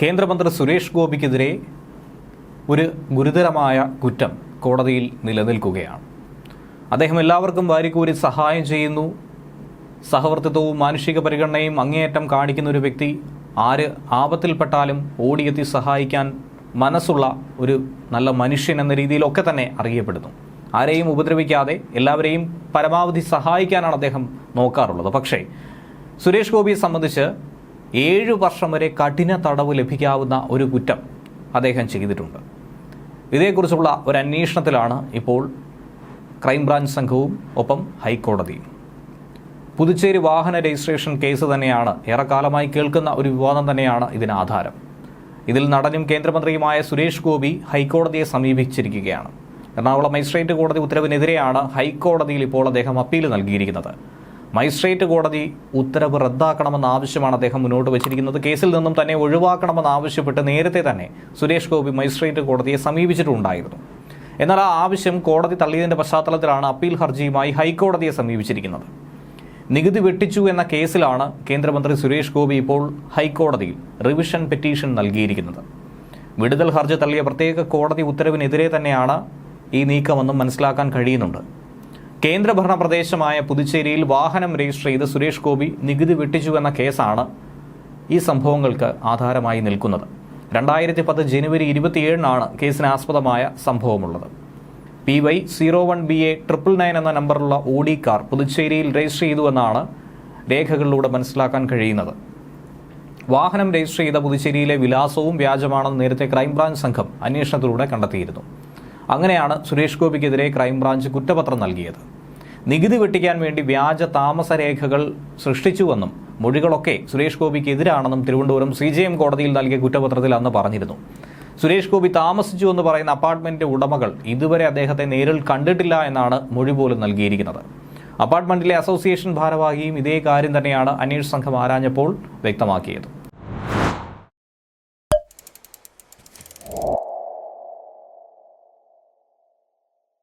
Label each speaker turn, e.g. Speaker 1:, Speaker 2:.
Speaker 1: കേന്ദ്രമന്ത്രി സുരേഷ് ഗോപിക്കെതിരെ ഒരു ഗുരുതരമായ കുറ്റം കോടതിയിൽ നിലനിൽക്കുകയാണ്. അദ്ദേഹം എല്ലാവർക്കും വാരിക്കോരി സഹായം ചെയ്യുന്നു, സഹവർത്തിത്വവും മാനുഷിക പരിഗണനയും അങ്ങേയറ്റം കാണിക്കുന്ന ഒരു വ്യക്തി. ആര് ആപത്തിൽപ്പെട്ടാലും ഓടിയെത്തി സഹായിക്കാൻ മനസ്സുള്ള ഒരു നല്ല മനുഷ്യൻ എന്ന രീതിയിലൊക്കെ തന്നെ അറിയപ്പെടുന്നു. ആരെയും ഉപദ്രവിക്കാതെ എല്ലാവരെയും പരമാവധി സഹായിക്കാനാണ് അദ്ദേഹം നോക്കാറുള്ളത്. പക്ഷേ സുരേഷ് ഗോപിയെ സംബന്ധിച്ച് 7 വർഷം വരെ കഠിന തടവ് ലഭിക്കാവുന്ന ഒരു കുറ്റം അദ്ദേഹം ചെയ്തിട്ടുണ്ട്. ഇതേക്കുറിച്ചുള്ള ഒരു അന്വേഷണത്തിലാണ് ഇപ്പോൾ ക്രൈംബ്രാഞ്ച് സംഘവും ഒപ്പം ഹൈക്കോടതിയും. പുതുച്ചേരി വാഹന രജിസ്ട്രേഷൻ കേസ് തന്നെയാണ് ഏറെക്കാലമായി കേൾക്കുന്ന ഒരു വിവാദം തന്നെയാണ് ഇതിന് ആധാരം. ഇതിൽ നടനും കേന്ദ്രമന്ത്രിയുമായ സുരേഷ് ഗോപി ഹൈക്കോടതിയെ സമീപിച്ചിരിക്കുകയാണ്. എറണാകുളം മജിസ്ട്രേറ്റ് കോടതി ഉത്തരവിനെതിരെയാണ് ഹൈക്കോടതിയിൽ ഇപ്പോൾ അദ്ദേഹം അപ്പീൽ നൽകിയിരിക്കുന്നത്. മജിസ്ട്രേറ്റ് കോടതി ഉത്തരവ് റദ്ദാക്കണമെന്ന ആവശ്യമാണ് അദ്ദേഹം മുന്നോട്ട് വച്ചിരിക്കുന്നത്. കേസിൽ നിന്നും തന്നെ ഒഴിവാക്കണമെന്നാവശ്യപ്പെട്ട് നേരത്തെ തന്നെ സുരേഷ് ഗോപി മജിസ്ട്രേറ്റ് കോടതിയെ സമീപിച്ചിട്ടുണ്ടായിരുന്നു. എന്നാൽ ആ ആവശ്യം കോടതി തള്ളിയതിന്റെ പശ്ചാത്തലത്തിലാണ് അപ്പീൽ ഹർജിയുമായി ഹൈക്കോടതിയെ സമീപിച്ചിരിക്കുന്നത്. നികുതി വെട്ടിച്ചു എന്ന കേസിലാണ് കേന്ദ്രമന്ത്രി സുരേഷ് ഗോപി ഇപ്പോൾ ഹൈക്കോടതിയിൽ റിവിഷൻ പെറ്റീഷൻ നൽകിയിരിക്കുന്നത്. വിടുതൽ ഹർജി തള്ളിയ പ്രത്യേക കോടതി ഉത്തരവിനെതിരെ തന്നെയാണ് ഈ നീക്കമെന്നും മനസ്സിലാക്കാൻ കഴിയുന്നുണ്ട്. കേന്ദ്രഭരണ പ്രദേശമായ പുതുച്ചേരിയിൽ വാഹനം രജിസ്റ്റർ ചെയ്ത് സുരേഷ് ഗോപി നികുതി വെട്ടിച്ചു എന്ന കേസാണ് ഈ സംഭവങ്ങൾക്ക് ആധാരമായി നിൽക്കുന്നത്. 2010 ജനുവരി 27 കേസിന് ആസ്പദമായ സംഭവമുള്ളത്. PY01BA 999 എന്ന നമ്പറുള്ള ഓഡി കാർ പുതുച്ചേരിയിൽ രജിസ്റ്റർ ചെയ്തുവെന്നാണ് രേഖകളിലൂടെ മനസ്സിലാക്കാൻ കഴിയുന്നത്. വാഹനം രജിസ്റ്റർ ചെയ്ത പുതുച്ചേരിയിലെ വിലാസവും വ്യാജമാണെന്ന് നേരത്തെ ക്രൈംബ്രാഞ്ച് സംഘം അന്വേഷണത്തിലൂടെ കണ്ടെത്തിയിരുന്നു. അങ്ങനെയാണ് സുരേഷ് ഗോപിക്കെതിരെ ക്രൈംബ്രാഞ്ച് കുറ്റപത്രം നൽകിയത്. നികുതി വെട്ടിക്കാൻ വേണ്ടി വ്യാജ താമസരേഖകൾ സൃഷ്ടിച്ചുവെന്നും മൊഴികളൊക്കെ സുരേഷ് ഗോപിക്ക് എതിരാണെന്നും തിരുവനന്തപുരം CJM കോടതിയിൽ നൽകിയ കുറ്റപത്രത്തിൽ അന്ന് പറഞ്ഞിരുന്നു. സുരേഷ് ഗോപി താമസിച്ചു എന്ന് പറയുന്ന അപ്പാർട്ട്മെന്റിന്റെ ഉടമകൾ ഇതുവരെ അദ്ദേഹത്തെ നേരിൽ കണ്ടിട്ടില്ല എന്നാണ് മൊഴി പോലും നൽകിയിരിക്കുന്നത്. അപ്പാർട്ട്മെന്റിലെ അസോസിയേഷൻ ഭാരവാഹിയും ഇതേ കാര്യം തന്നെയാണ് അന്വേഷണ സംഘം ആരാഞ്ഞപ്പോൾ വ്യക്തമാക്കിയത്.